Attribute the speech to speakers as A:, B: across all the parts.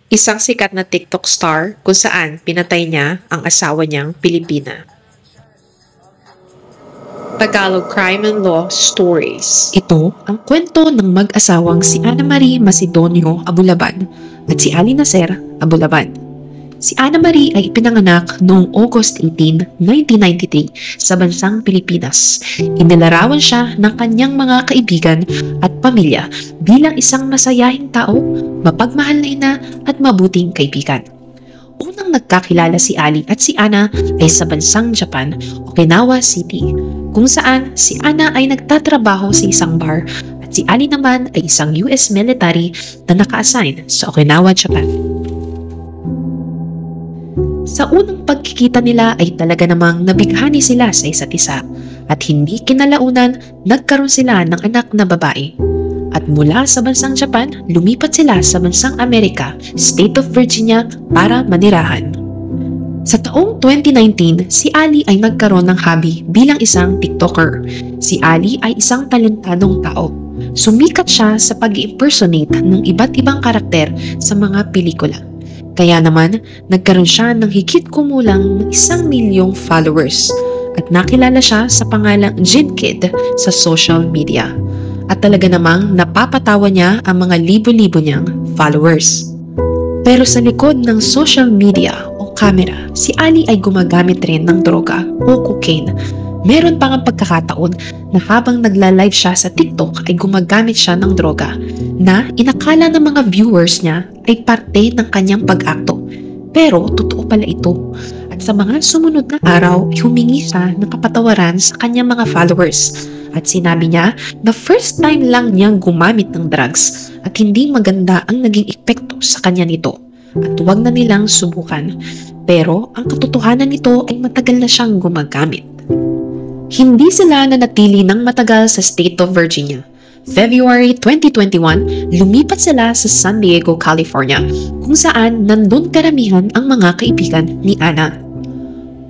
A: Isang sikat na TikTok star kung saan pinatay niya ang asawa niyang Pilipina. Tagalog Crime and Law Stories. Ito ang kwento ng mag-asawang si Ana Marie Macedonio Abulaban at si Ali Naser Abulaban. Si Ana Marie ay ipinanganak noong August 18, 1993 sa bansang Pilipinas. Inilarawan siya ng kanyang mga kaibigan at pamilya bilang isang masayahing tao, mapagmahal na ina at mabuting kaibigan. Unang nagkakilala si Ali at si Ana ay sa bansang Japan, Okinawa City, kung saan si Ana ay nagtatrabaho sa isang bar at si Ali naman ay isang US military na naka-assign sa Okinawa, Japan. Sa unang pagkikita nila ay talaga namang nabighani sila sa isa't isa at hindi kinalaunan nagkaroon sila ng anak na babae. At mula sa bansang Japan, lumipat sila sa bansang Amerika, State of Virginia para manirahan. Sa taong 2019, si Ali ay nagkaroon ng hobby bilang isang TikToker. Si Ali ay isang talentadong tao. Sumikat siya sa pag-impersonate ng iba't ibang karakter sa mga pelikula. Kaya naman, nagkaroon siya ng higit kumulang 1 milyong followers at nakilala siya sa pangalang Jinkid sa social media. At talaga namang napapatawa niya ang mga libo-libo niyang followers. Pero sa likod ng social media o camera, si Ali ay gumagamit rin ng droga o cocaine. Meron pang ang pagkakataon na habang nagla-live siya sa TikTok ay gumagamit siya ng droga na inakala ng mga viewers niya ay parte ng kanyang pag-akto. Pero totoo pala ito. At sa mga sumunod na araw ay humingi siya ng kapatawaran sa kanyang mga followers. At sinabi niya na first time lang niyang gumamit ng drugs at hindi maganda ang naging epekto sa kanya nito. At huwag na nilang subukan. Pero ang katotohanan nito ay matagal na siyang gumagamit. Hindi sila nanatili ng matagal sa State of Virginia. February 2021, lumipat sila sa San Diego, California, kung saan nandun karamihan ang mga kaibigan ni Ana.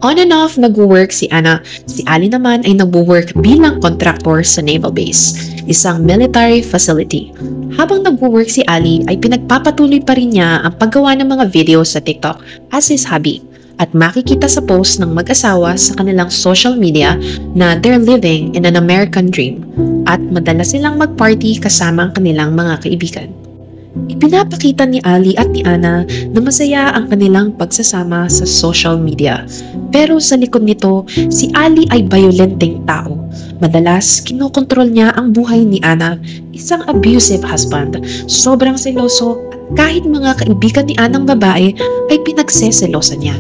A: On and off nag-work si Ana, si Ali naman ay nag-work bilang contractor sa Naval Base, isang military facility. Habang nag-work si Ali ay pinagpapatuloy pa rin niya ang paggawa ng mga video sa TikTok as his hobby. At makikita sa post ng mag-asawa sa kanilang social media na they're living in an American dream at madalas silang mag-party kasama ang kanilang mga kaibigan. Ipinapakita ni Ali at ni Ana na masaya ang kanilang pagsasama sa social media. Pero sa likod nito, si Ali ay violenteng tao. Madalas, kinokontrol niya ang buhay ni Ana, isang abusive husband, sobrang seloso at kahit mga kaibigan ni Anang babae ay pinagseselosan niya.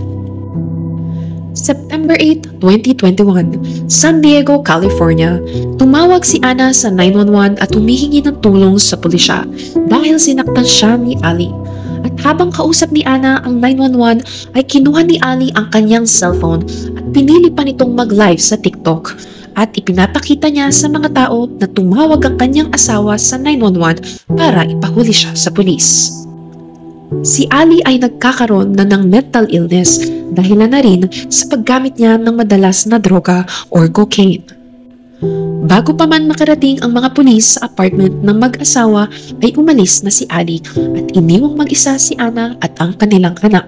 A: September 8, 2021, San Diego, California, tumawag si Ana sa 911 at humihingi ng tulong sa pulisya dahil sinaktan siya ni Ali. At habang kausap ni Ana ang 911 ay kinuha ni Ali ang kanyang cellphone at pinili pa nitong mag-live sa TikTok at ipinapakita niya sa mga tao na tumawag ang kanyang asawa sa 911 para ipahuli siya sa pulis. Si Ali ay nagkakaroon na ng mental illness dahil na rin sa paggamit niya ng madalas na droga or cocaine. Bago pa man makarating ang mga pulis sa apartment ng mag-asawa ay umalis na si Ali at iniwang mag-isa si Ana at ang kanilang anak.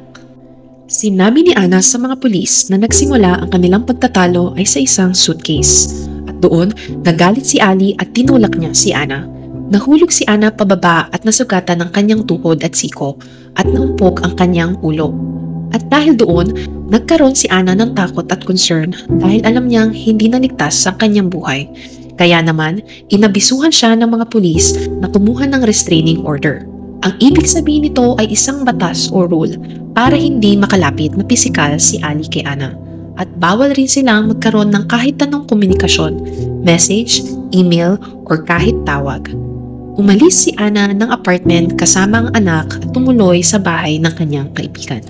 A: Sinabi ni Ana sa mga pulis na nagsimula ang kanilang pagtatalo ay sa isang suitcase. At doon, nagalit si Ali at tinulak niya si Ana. Nahulog si Ana pababa at nasugatan ng kanyang tuhod at siko at naumpok ang kanyang ulo. At dahil doon, nagkaroon si Ana ng takot at concern dahil alam niyang hindi naligtas ang kanyang buhay. Kaya naman, inabisuhan siya ng mga pulis na kumuha ng restraining order. Ang ibig sabihin nito ay isang batas o rule para hindi makalapit na pisikal si Ali kay Ana. At bawal rin silang magkaroon ng kahit anong komunikasyon, message, email, or kahit tawag. Umalis si Ana ng apartment kasama ang anak at tumuloy sa bahay ng kanyang kaibigan.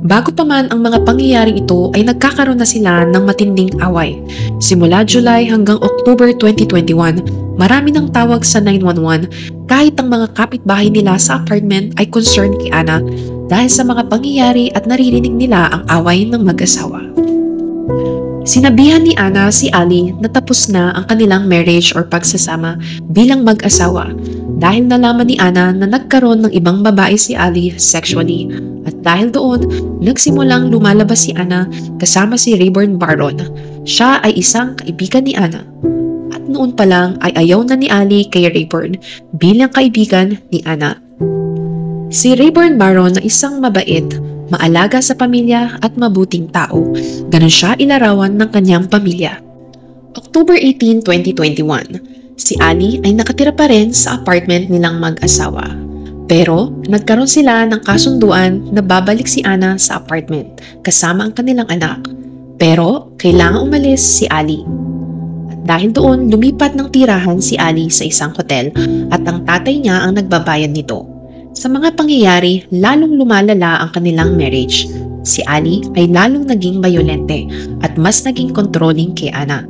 A: Bago pa man ang mga pangyayaring ito ay nagkakaroon na sila ng matinding away. Simula July hanggang October 2021, marami ng tawag sa 911 kahit ang mga kapitbahay nila sa apartment ay concerned kay Ana dahil sa mga pangyayari at naririnig nila ang away ng mag-asawa. Sinabihan ni Ana si Ali na tapos na ang kanilang marriage or pagsasama bilang mag-asawa dahil nalaman ni Ana na nagkaroon ng ibang babae si Ali sexually, at dahil doon, nagsimulang lumalabas si Ana kasama si Rayburn Barron. Siya ay isang kaibigan ni Ana. At noon pa lang ay ayaw na ni Ali kay Rayburn bilang kaibigan ni Ana. Si Rayburn Barron na isang mabait, maalaga sa pamilya at mabuting tao. Ganon siya ilarawan ng kanyang pamilya. October 18, 2021, si Ali ay nakatira pa rin sa apartment nilang mag-asawa. Pero nagkaroon sila ng kasunduan na babalik si Ana sa apartment kasama ang kanilang anak. Pero kailangan umalis si Ali. At dahil doon, lumipat ng tirahan si Ali sa isang hotel at ang tatay niya ang nagbabayad nito. Sa mga pangyayari, lalong lumalala ang kanilang marriage. Si Ali ay lalong naging bayolente at mas naging controlling kay Ana.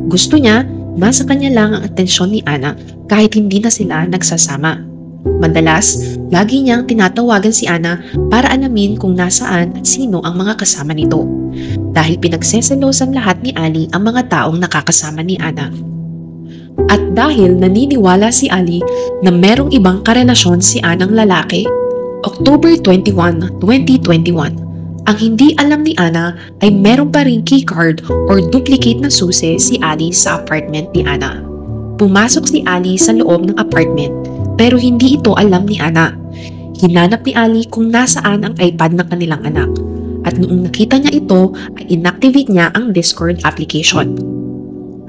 A: Gusto niya, nasa kanya lang ang atensyon ni Ana kahit hindi na sila nagsasama. Madalas, lagi niyang tinatawagan si Ana para alamin kung nasaan at sino ang mga kasama nito. Dahil pinagseselosan lahat ni Ali ang mga taong nakakasama ni Ana. At dahil naniniwala si Ali na merong ibang karelasyon si Anang lalaki, October 21, 2021, ang hindi alam ni Ana ay meron pa ring keycard or duplicate na susi si Ali sa apartment ni Ana. Pumasok si Ali sa loob ng apartment pero hindi ito alam ni Ana. Hinanap ni Ali kung nasaan ang iPad ng kanilang anak at noong nakita niya ito ay inactivate niya ang Discord application.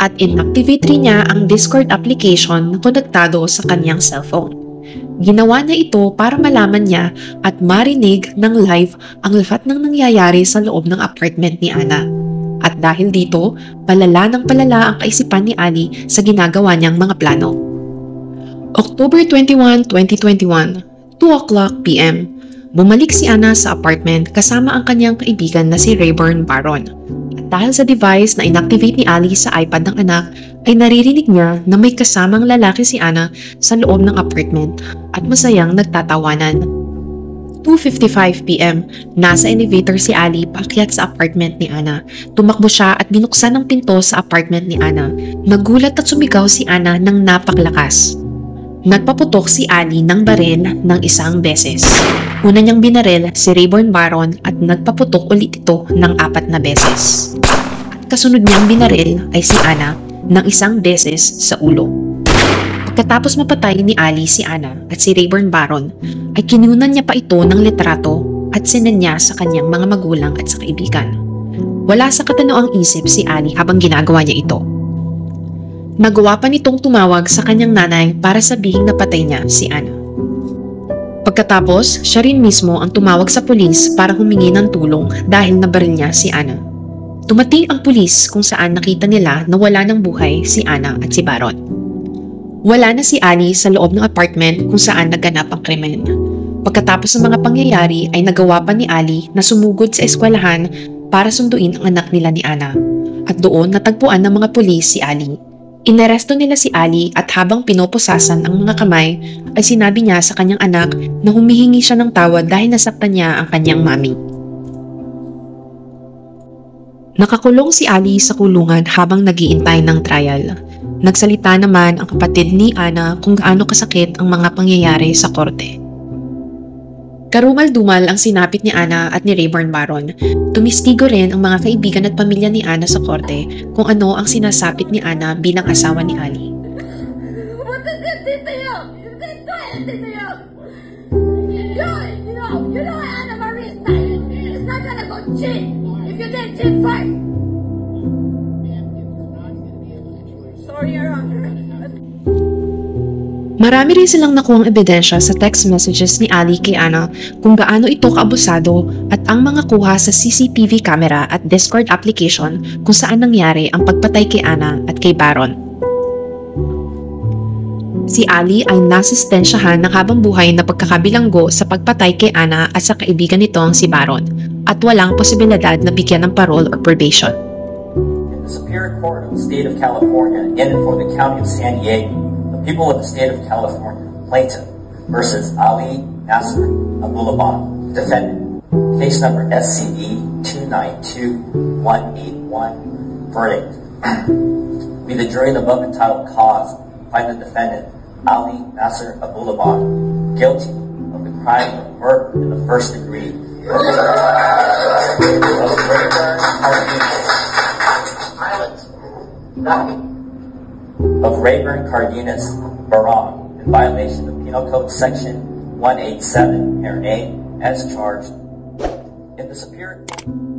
A: At inactivate rin niya ang Discord application na konektado sa kanyang cellphone. Ginawa niya ito para malaman niya at marinig ng live ang lahat ng nangyayari sa loob ng apartment ni Ana. At dahil dito, palala ng palala ang kaisipan ni Ali sa ginagawa niyang mga plano. October 21, 2021, 2:00 p.m. Bumalik si Ana sa apartment kasama ang kanyang kaibigan na si Rayburn Barron. At dahil sa device na inactivate ni Ali sa iPad ng anak, ay naririnig niya na may kasamang lalaki si Ana sa loob ng apartment at masayang nagtatawanan. 2:55 p.m. Nasa elevator si Ali paakyat sa apartment ni Ana. Tumakbo siya at binuksan ang pinto sa apartment ni Ana. Nagulat at sumigaw si Ana ng napaklakas. Nagpaputok si Ali ng baril ng isang beses. Una niyang binaril si Rayburn Barron at nagpaputok ulit ito ng 4 na beses. At kasunod niyang binaril ay si Ana ng isang beses sa ulo. Pagkatapos mapatay ni Ali si Ana at si Rayburn Barron, ay kinunan niya pa ito ng litrato at sinan niya sa kanyang mga magulang at sa kaibigan. Wala sa katanoang isip si Ali habang ginagawa niya ito. Nagawa pa nitong tumawag sa kanyang nanay para sabihing napatay niya si Ana. Pagkatapos, siya rin mismo ang tumawag sa pulis para humingi ng tulong dahil nabaril niya si Ana. Tumating ang pulis kung saan nakita nila na wala ng buhay si Ana at si Barron. Wala na si Ali sa loob ng apartment kung saan naganap ang krimen. Pagkatapos ng mga pangyayari ay nagawa pa ni Ali na sumugod sa eskwelahan para sunduin ang anak nila ni Ana. At doon natagpuan ng mga pulis si Ali. Inaresto nila si Ali at habang pinoposasan ang mga kamay ay sinabi niya sa kanyang anak na humihingi siya ng tawad dahil nasaktan niya ang kanyang mami. Nakakulong si Ali sa kulungan habang nag-iintay ng trial. Nagsalita naman ang kapatid ni Ana kung gaano kasakit ang mga pangyayari sa korte. Karumal-dumal ang sinapit ni Ana at ni Rayburn Barron. Tumistigo rin ang mga kaibigan at pamilya ni Ana sa korte kung ano ang sinasapit ni Ana bilang asawa ni Ali.
B: Sorry, Your Honor.
A: Marami rin silang nakuhang ebidensya sa text messages ni Ali kay Ana kung gaano ito kaabusado at ang mga kuha sa CCTV camera at Discord application kung saan nangyari ang pagpatay kay Ana at kay Barron. Si Ali ay nasistensyahan ng habang buhay na pagkakabilanggo sa pagpatay kay Ana at sa kaibigan nitong si Barron at walang posibilidad na bigyan ng parole or probation.
C: The Superior Court of the State of California in and for the County of San Diego, the people of the State of California, plaintiff versus Ali Nasser Abulabad, defendant. Case number SCE 292181, verdict. We, the jury in the above entitled cause, find the defendant, Ali Nasser Abulabad, guilty of the crime of murder in the first degree of Rayburn Cardenas Barong in violation of Penal Code Section 187, Parent A, as charged in the Superior Court.